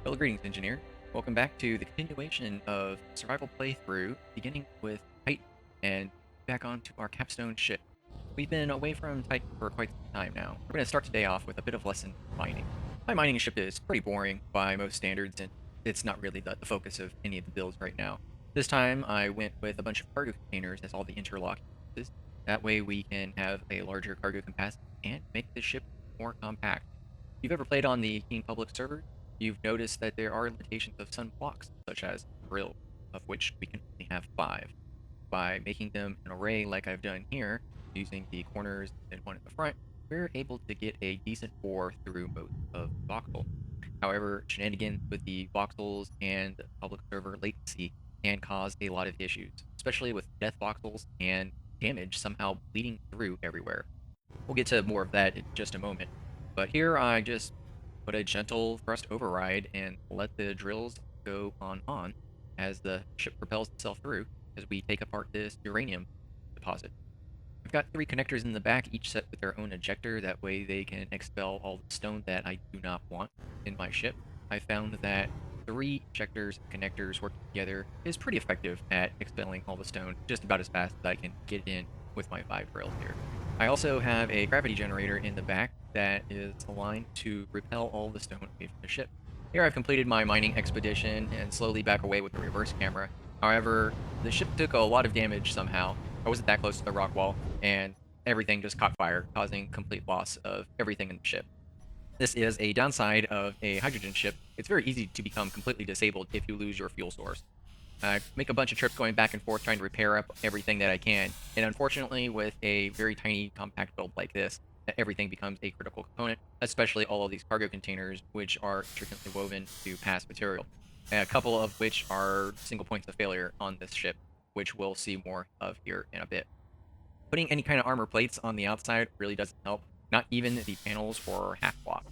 Hello, greetings, engineer. Welcome back to the continuation of survival playthrough, beginning with Titan and back onto our capstone ship. We've been away from Titan for quite some time now. We're going to start today off with a bit of lesson mining. My mining ship is pretty boring by most standards, and it's not really the focus of any of the builds right now. This time, I went with a bunch of cargo containers as all the interlocking pieces. That way, we can have a larger cargo capacity and make the ship more compact. If you've ever played on the Keen Public server, you've noticed that there are limitations of some blocks, such as drills, of which we can only have 5. By making them an array like I've done here, using the corners and one in the front, we're able to get a decent bore through most of the voxel. However, shenanigans with the voxels and public server latency can cause a lot of issues, especially with death voxels and damage somehow bleeding through everywhere. We'll get to more of that in just a moment. But here I just put a gentle thrust override and let the drills go on as the ship propels itself through as we take apart this uranium deposit. I've got 3 connectors in the back, each set with their own ejector. That way they can expel all the stone that I do not want in my ship. I found that 3 ejectors and connectors working together is pretty effective at expelling all the stone, just about as fast as I can get in with my 5 drills here. I also have a gravity generator in the back that is aligned to repel all the stone away from the ship. Here I've completed my mining expedition and slowly back away with the reverse camera. However, the ship took a lot of damage somehow. I wasn't that close to the rock wall, and everything just caught fire, causing complete loss of everything in the ship. This is a downside of a hydrogen ship. It's very easy to become completely disabled if you lose your fuel source. I make a bunch of trips going back and forth trying to repair up everything that I can, and unfortunately with a very tiny compact build like this, everything becomes a critical component, especially all of these cargo containers, which are intricately woven to pass material, a couple of which are single points of failure on this ship, which we'll see more of here in a bit. Putting any kind of armor plates on the outside really doesn't help, not even the panels or half block.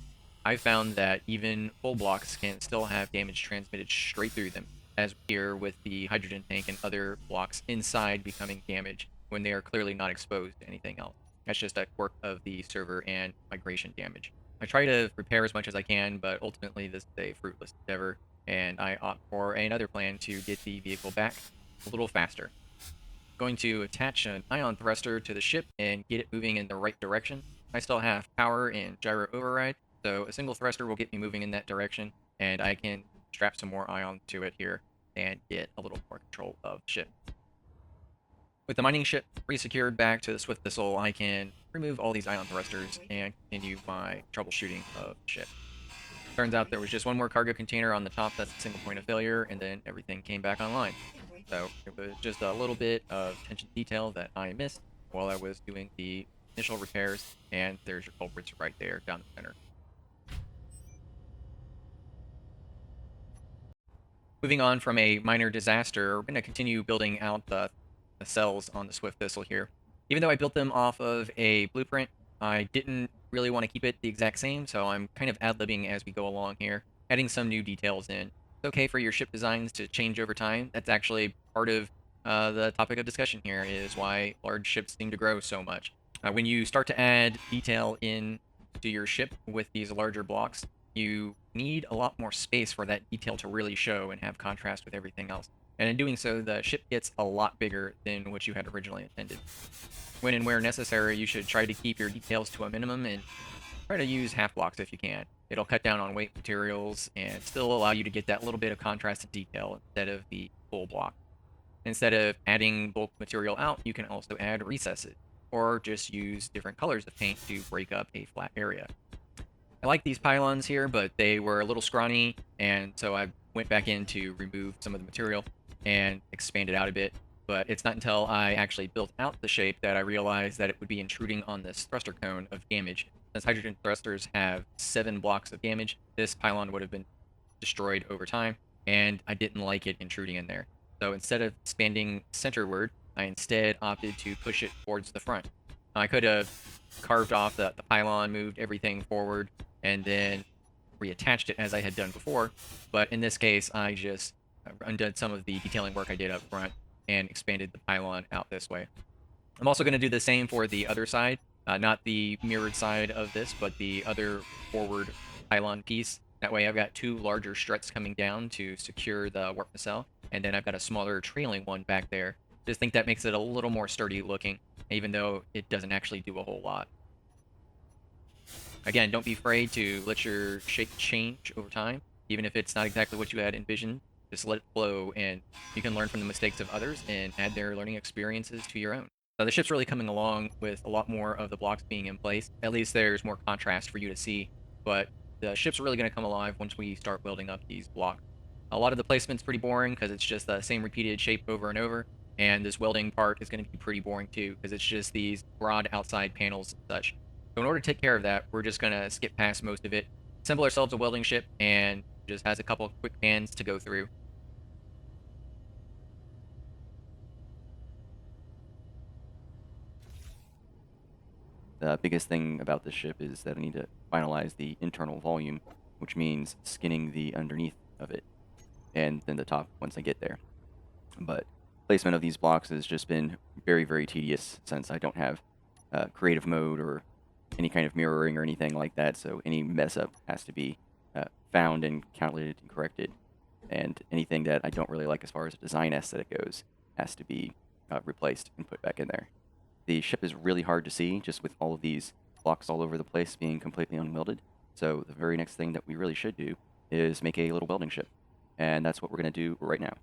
I've found that even full blocks can still have damage transmitted straight through them, as here with the hydrogen tank and other blocks inside becoming damaged when they are clearly not exposed to anything else. That's just a quirk of the server and migration damage. I try to repair as much as I can, but ultimately this is a fruitless endeavor, and I opt for another plan to get the vehicle back a little faster. Going to attach an ion thruster to the ship and get it moving in the right direction. I still have power and gyro override, so a single thruster will get me moving in that direction, and I can strap some more ion to it here and get a little more control of the ship. With the mining ship re-secured back to the Swift Thistle, I can remove all these ion thrusters and continue my troubleshooting of the ship. Turns out there was just one more cargo container on the top that's a single point of failure, and then everything came back online. So it was just a little bit of attention to detail that I missed while I was doing the initial repairs, and there's your culprits right there down the center. Moving on from a minor disaster, we're going to continue building out the cells on the Swift Thistle here. Even though I built them off of a blueprint, I didn't really want to keep it the exact same, so I'm kind of ad-libbing as we go along here, adding some new details in. It's okay for your ship designs to change over time. That's actually part of the topic of discussion here, is why large ships seem to grow so much. When you start to add detail in to your ship with these larger blocks, you need a lot more space for that detail to really show and have contrast with everything else. And in doing so, the ship gets a lot bigger than what you had originally intended. When and where necessary, you should try to keep your details to a minimum and try to use half blocks if you can. It'll cut down on weight materials and still allow you to get that little bit of contrast and detail instead of the full block. Instead of adding bulk material out, you can also add recesses, or just use different colors of paint to break up a flat area. I like these pylons here, but they were a little scrawny, and so I went back in to remove some of the material and expand it out a bit. But it's not until I actually built out the shape that I realized that it would be intruding on this thruster cone of damage. Since hydrogen thrusters have 7 blocks of damage, this pylon would have been destroyed over time, and I didn't like it intruding in there. So instead of expanding centerward, I instead opted to push it towards the front. I could have carved off the pylon, moved everything forward, and then reattached it as I had done before, but in this case, I just undid some of the detailing work I did up front and expanded the pylon out this way. I'm also going to do the same for the other side, not the mirrored side of this, but the other forward pylon piece. That way I've got two larger struts coming down to secure the warp nacelle, and then I've got a smaller trailing one back there. Just think that makes it a little more sturdy looking, even though it doesn't actually do a whole lot. Again, don't be afraid to let your shape change over time, even if it's not exactly what you had envisioned. Just let it flow, and you can learn from the mistakes of others and add their learning experiences to your own. So the ship's really coming along with a lot more of the blocks being in place. At least there's more contrast for you to see, but the ship's really going to come alive once we start building up these blocks. A lot of the placement's pretty boring because it's just the same repeated shape over and over, and this welding part is going to be pretty boring too because it's just these broad outside panels and such. So in order to take care of that, we're just going to skip past most of it, assemble ourselves a welding ship, and just has a couple of quick pans to go through. The biggest thing about this ship is that I need to finalize the internal volume, which means skinning the underneath of it, and then the top once I get there. But placement of these blocks has just been very, very tedious since I don't have creative mode or any kind of mirroring or anything like that, so any mess up has to be found and calculated and corrected, and anything that I don't really like as far as a design aesthetic goes has to be replaced and put back in there. The ship is really hard to see just with all of these blocks all over the place being completely unwelded, so the very next thing that we really should do is make a little welding ship, and that's what we're going to do right now.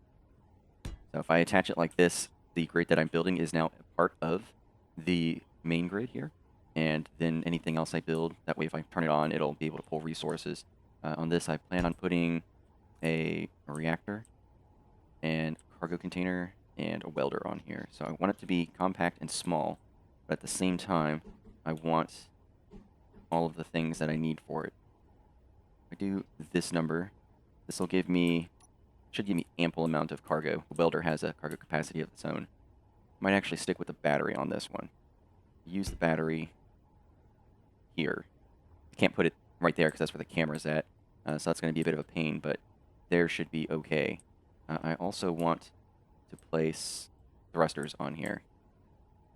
So if I attach it like this, the grid that I'm building is now a part of the main grid here, and then anything else I build, that way if I turn it on, it'll be able to pull resources. On this, I plan on putting a reactor and cargo container and a welder on here. So I want it to be compact and small, but at the same time, I want all of the things that I need for it. If I do this number, this will give me, should give me ample amount of cargo. The welder has a cargo capacity of its own. I might actually stick with the battery on this one. Use the battery here. I can't put it right there because that's where the camera's at, so that's going to be a bit of a pain, but there should be okay. I also want to place thrusters on here.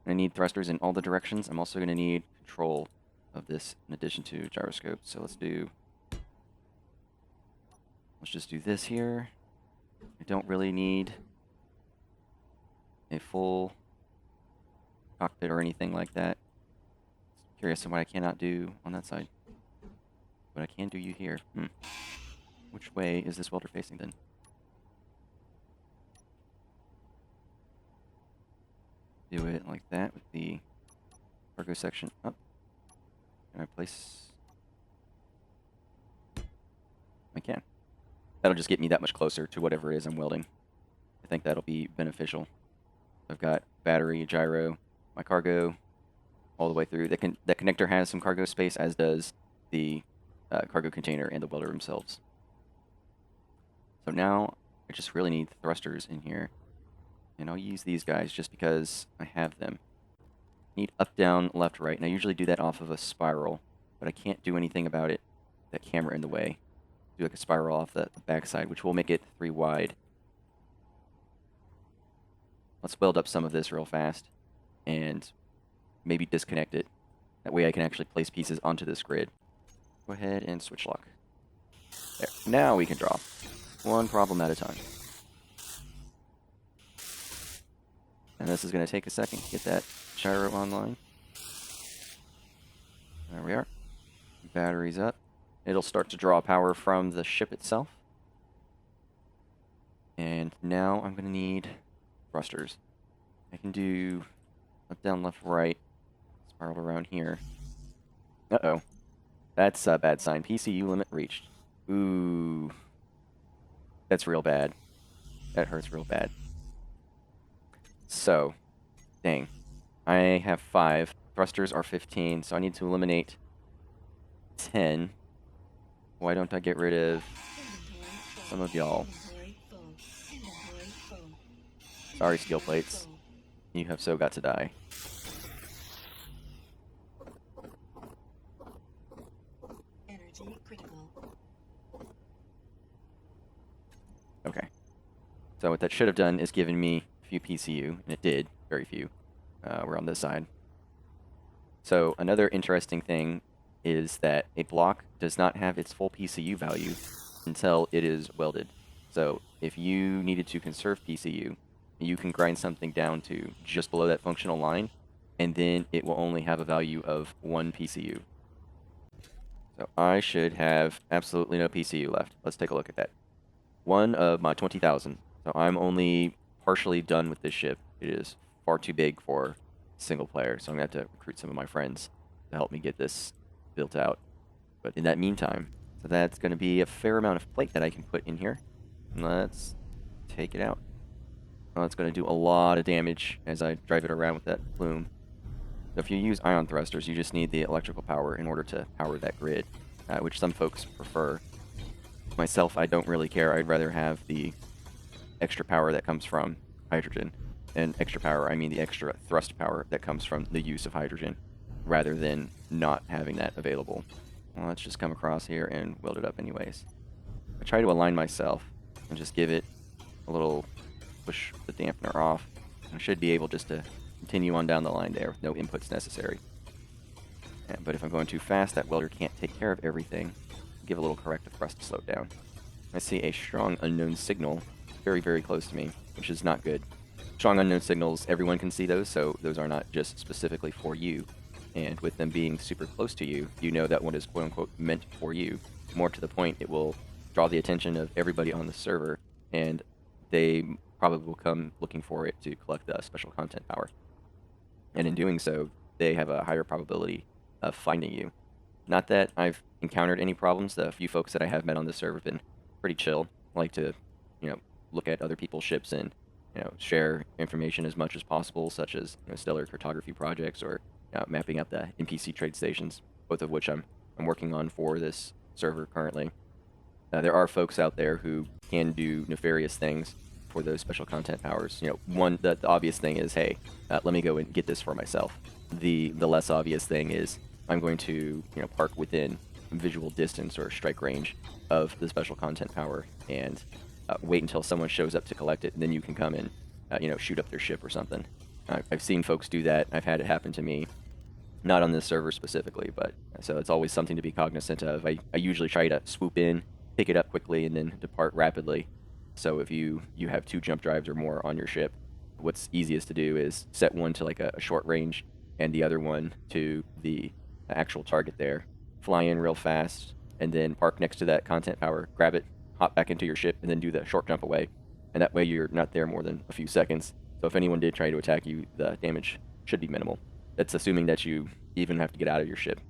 I need thrusters in all the directions. I'm also going to need control of this in addition to gyroscope. So let's just do this here. I don't really need a full cockpit or anything like that. Curious on what I cannot do on that side. But I can do you here. Which way is this welder facing then? Do it like that with the cargo section up. Can I place? I can. That'll just get me that much closer to whatever it is I'm welding. I think that'll be beneficial. I've got battery, gyro, my cargo, all the way through. The connector has some cargo space, as does the cargo container and the welder themselves. So now I just really need thrusters in here. And I'll use these guys just because I have them. Need up, down, left, right. And I usually do that off of a spiral, but I can't do anything about it. That camera in the way. Do like a spiral off the backside, which will make it 3 wide. Let's weld up some of this real fast and maybe disconnect it. That way I can actually place pieces onto this grid. Go ahead and switch lock. There. Now we can draw. One problem at a time. And this is going to take a second to get that gyro online. There we are. Battery's up. It'll start to draw power from the ship itself. And now I'm going to need thrusters. I can do up, down, left, right. Spiral around here. Uh-oh. That's a bad sign. PCU limit reached. Ooh. That's real bad. That hurts real bad. So, dang. I have 5. Thrusters are 15, so I need to eliminate 10. Why don't I get rid of some of y'all? Sorry, steel plates. You have so got to die. Okay. So what that should have done is given me a few PCU, and it did. Very few. We're on this side. So another interesting thing is that a block does not have its full PCU value until it is welded. So if you needed to conserve PCU, you can grind something down to just below that functional line, and then it will only have a value of 1 PCU. So I should have absolutely no PCU left. Let's take a look at that. 1 of my 20,000. So I'm only partially done with this ship. It is far too big for single player, so I'm going to have to recruit some of my friends to help me get this built out. But in that meantime, so that's going to be a fair amount of plate that I can put in here. Let's take it out. Oh, it's going to do a lot of damage as I drive it around with that plume. So if you use ion thrusters, you just need the electrical power in order to power that grid, which some folks prefer. Myself, I don't really care. I'd rather have the extra power that comes from hydrogen. And extra power, I mean the extra thrust power that comes from the use of hydrogen, rather than not having that available. Well, let's just come across here and weld it up anyways. I try to align myself and just give it a little push the dampener off. I should be able just to continue on down the line there with no inputs necessary. Yeah, but if I'm going too fast, that welder can't take care of everything. Give a little corrective thrust to slow it down. I see a strong unknown signal very, very close to me, which is not good. Strong unknown signals, everyone can see those, so those are not just specifically for you. And with them being super close to you, you know that one is quote-unquote meant for you. More to the point, it will draw the attention of everybody on the server, and they probably will come looking for it to collect the special content power. And in doing so, they have a higher probability of finding you. Not that I've encountered any problems. The few folks that I have met on this server have been pretty chill. I like to, look at other people's ships and, share information as much as possible, such as stellar cartography projects or mapping out the NPC trade stations, both of which I'm working on for this server currently. There are folks out there who can do nefarious things for those special content powers. The obvious thing is, hey, let me go and get this for myself. The less obvious thing is I'm going to park within visual distance or strike range of the special content power and wait until someone shows up to collect it, and then you can come and shoot up their ship or something. I've seen folks do that. I've had it happen to me, not on this server specifically, but so it's always something to be cognizant of. I usually try to swoop in, pick it up quickly, and then depart rapidly. So if you have 2 jump drives or more on your ship, what's easiest to do is set one to like a short range and the other one to the actual target there. Fly in real fast, and then park next to that content power, grab it, hop back into your ship, and then do the short jump away. And that way you're not there more than a few seconds. So if anyone did try to attack you, the damage should be minimal. That's assuming that you even have to get out of your ship.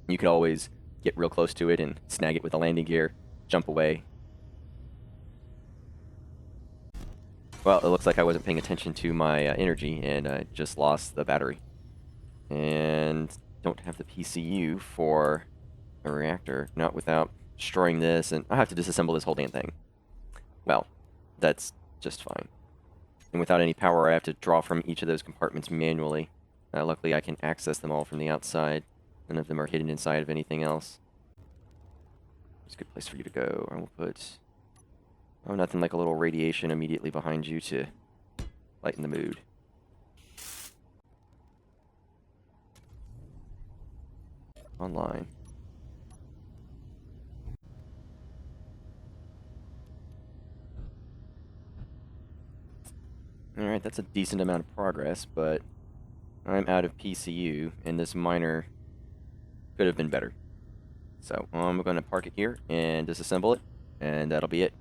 You could always get real close to it and snag it with a landing gear, jump away. Well, it looks like I wasn't paying attention to my energy, and I just lost the battery. And don't have the PCU for a reactor, not without destroying this, and I have to disassemble this whole damn thing. Well, that's just fine. And without any power, I have to draw from each of those compartments manually. Luckily, I can access them all from the outside. None of them are hidden inside of anything else. It's a good place for you to go. I will put... Oh, nothing like a little radiation immediately behind you to lighten the mood. Online. Alright, that's a decent amount of progress, but I'm out of PCU, and this miner could have been better. So I'm going to park it here and disassemble it, and that'll be it.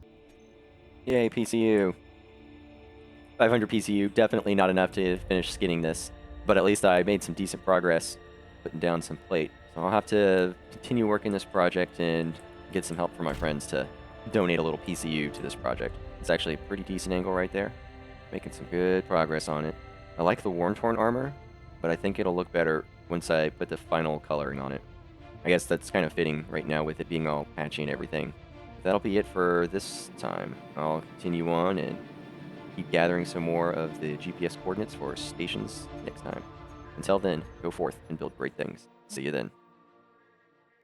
Yay, PCU. 500 PCU, definitely not enough to finish skinning this, but at least I made some decent progress putting down some plate. So I'll have to continue working this project and get some help from my friends to donate a little PCU to this project. It's actually a pretty decent angle right there. Making some good progress on it. I like the worn-torn armor, but I think it'll look better once I put the final coloring on it. I guess that's kind of fitting right now with it being all patchy and everything. That'll be it for this time. I'll continue on and keep gathering some more of the GPS coordinates for stations next time. Until then, go forth and build great things. See you then.